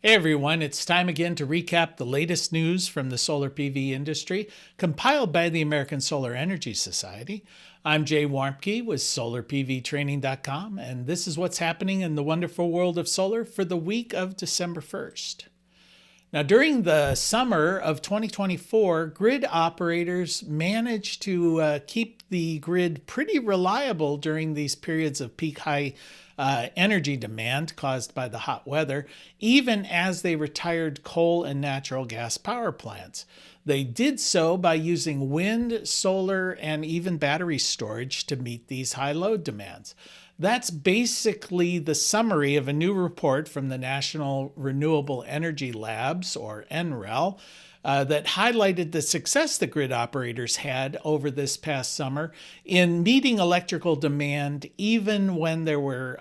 Hey everyone, it's time again to recap the latest news from the solar PV industry, compiled by the American Solar Energy Society. I'm Jay Warmke with SolarPVTraining.com, and this is what's happening in the wonderful world of solar for the week of December 1st. Now, during the summer of 2024, grid operators managed to keep the grid pretty reliable during these periods of peak high energy demand caused by the hot weather, even as they retired coal and natural gas power plants. They did so by using wind, solar, and even battery storage to meet these high load demands. That's basically the summary of a new report from the National Renewable Energy Labs, or NREL, that highlighted the success the grid operators had over this past summer in meeting electrical demand, even when there were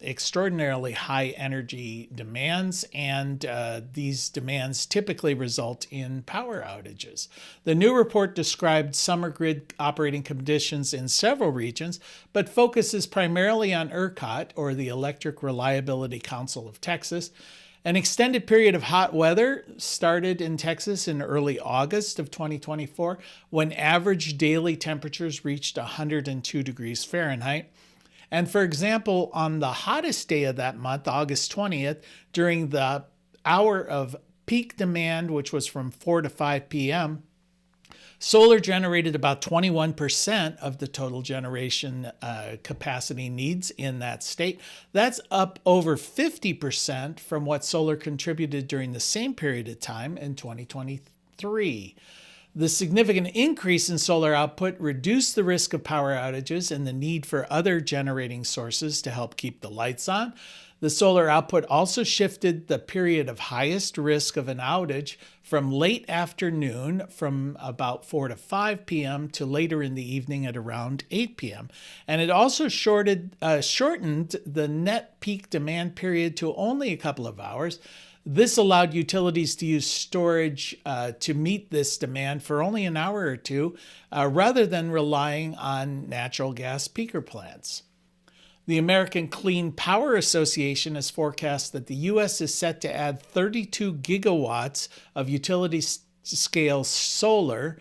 extraordinarily high energy demands, and these demands typically result in power outages. The new report described summer grid operating conditions in several regions, but focuses primarily on ERCOT, or the Electric Reliability Council of Texas. An extended period of hot weather started in Texas in early August of 2024, when average daily temperatures reached 102 degrees Fahrenheit. And for example, on the hottest day of that month, August 20th, during the hour of peak demand, which was from 4 to 5 p.m., solar generated about 21% of the total generation capacity needs in that state. That's up over 50% from what solar contributed during the same period of time in 2023. The significant increase in solar output reduced the risk of power outages and the need for other generating sources to help keep the lights on. The solar output also shifted the period of highest risk of an outage from late afternoon, from about 4 to 5 p.m. to later in the evening at around 8 p.m. And it also shortened the net peak demand period to only a couple of hours. This allowed utilities to use storage to meet this demand for only an hour or two, rather than relying on natural gas peaker plants. The American Clean Power Association has forecast that the U.S. is set to add 32 gigawatts of utility-scale solar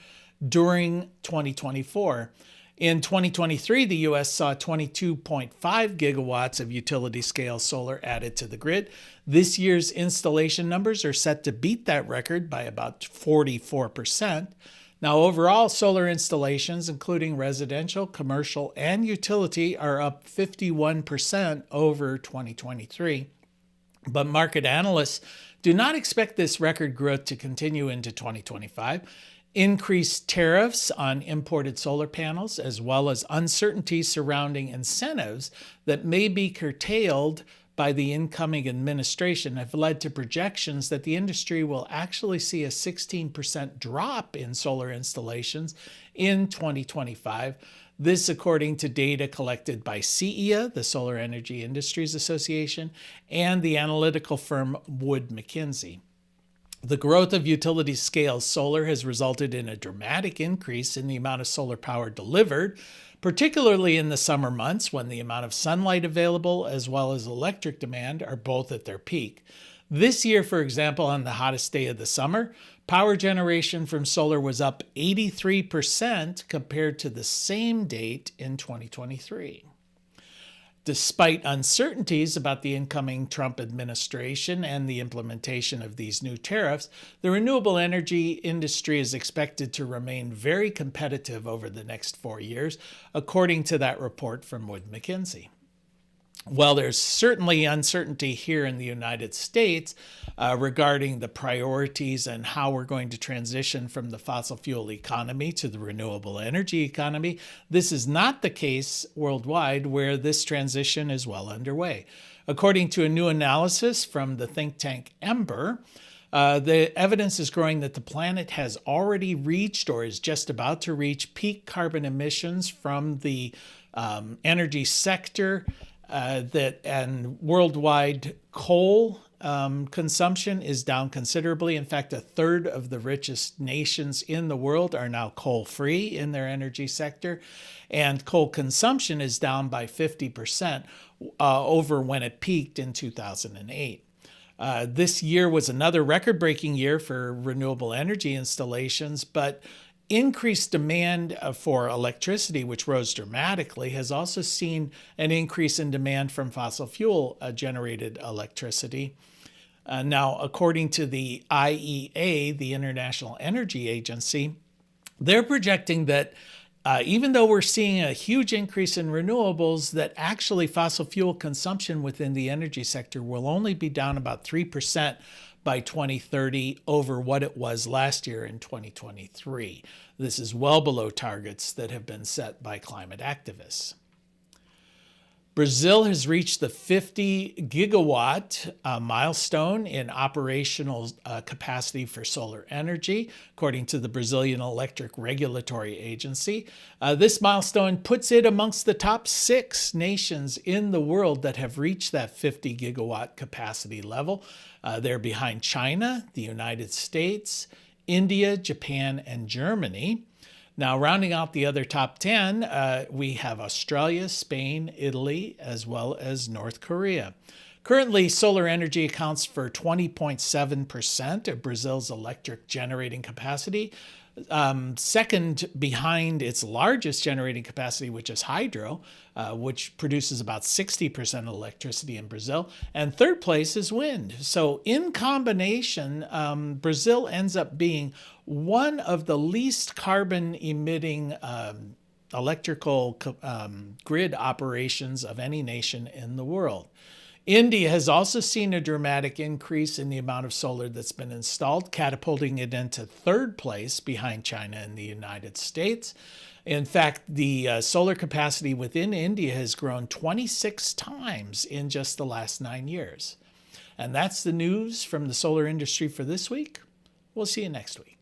during 2024. In 2023, the U.S. saw 22.5 gigawatts of utility-scale solar added to the grid. This year's installation numbers are set to beat that record by about 44%. Now, overall, solar installations, including residential, commercial, and utility, are up 51% over 2023. But market analysts do not expect this record growth to continue into 2025. Increased tariffs on imported solar panels, as well as uncertainty surrounding incentives that may be curtailed by the incoming administration, have led to projections that the industry will actually see a 16% drop in solar installations in 2025. This, according to data collected by CEA, the Solar Energy Industries Association, and the analytical firm Wood Mackenzie. The growth of utility-scale solar has resulted in a dramatic increase in the amount of solar power delivered, particularly in the summer months when the amount of sunlight available as well as electric demand are both at their peak. This year, for example, on the hottest day of the summer, power generation from solar was up 83% compared to the same date in 2023. Despite uncertainties about the incoming Trump administration and the implementation of these new tariffs, the renewable energy industry is expected to remain very competitive over the next 4 years, according to that report from Wood Mackenzie. Well, there's certainly uncertainty here in the United States regarding the priorities and how we're going to transition from the fossil fuel economy to the renewable energy economy. This is not the case worldwide, where this transition is well underway. According to a new analysis from the think tank Ember, the evidence is growing that the planet has already reached, or is just about to reach, peak carbon emissions from the energy sector. And worldwide coal consumption is down considerably. In fact, a third of the richest nations in the world are now coal-free in their energy sector, and coal consumption is down by 50% over when it peaked in 2008. This year was another record-breaking year for renewable energy installations, but increased demand for electricity, which rose dramatically, has also seen an increase in demand from fossil fuel generated electricity. Now, according to the IEA, the International Energy Agency, they're projecting that even though we're seeing a huge increase in renewables, that actually fossil fuel consumption within the energy sector will only be down about 3% by 2030 over what it was last year in 2023. This is well below targets that have been set by climate activists. Brazil has reached the 50 gigawatt milestone in operational capacity for solar energy, according to the Brazilian Electric Regulatory Agency. This milestone puts it amongst the top 6 nations in the world that have reached that 50 gigawatt capacity level. They're behind China, the United States, India, Japan, and Germany. Now, rounding out the other top 10, we have Australia, Spain, Italy, as well as North Korea. Currently, solar energy accounts for 20.7% of Brazil's electric generating capacity, second behind its largest generating capacity, which is hydro, which produces about 60% of electricity in Brazil, and third place is wind. So in combination, Brazil ends up being one of the least carbon emitting electrical grid operations of any nation in the world. India has also seen a dramatic increase in the amount of solar that's been installed, catapulting it into third place behind China and the United States. In fact, the solar capacity within India has grown 26 times in just the last 9 years. And that's the news from the solar industry for this week. We'll see you next week.